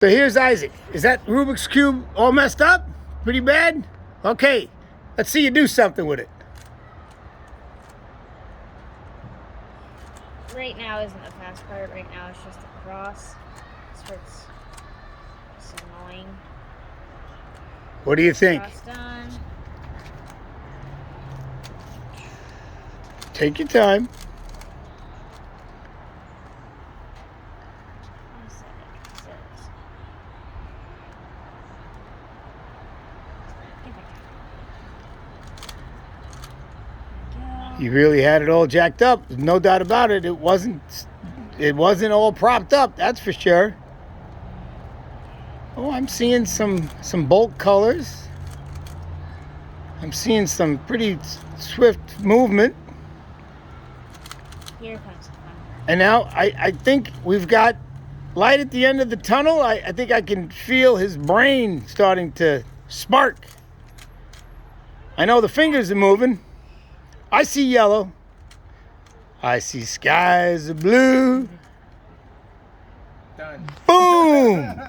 So here's Isaac. Is that Rubik's Cube all messed up? Pretty bad? Okay, let's see you do something with it. Right now isn't the fast part. Right now it's just a cross. So it's annoying. What do you think? Cross done. Take your time. You really had it all jacked up. There's no doubt about it. It wasn't all propped up, that's for sure. Oh, I'm seeing some bolt colors. I'm seeing some pretty swift movement. Here comes the fun. And now I think we've got light at the end of the tunnel. I think I can feel his brain starting to spark. I know the fingers are moving. I see yellow. I see skies of blue. Done. Boom!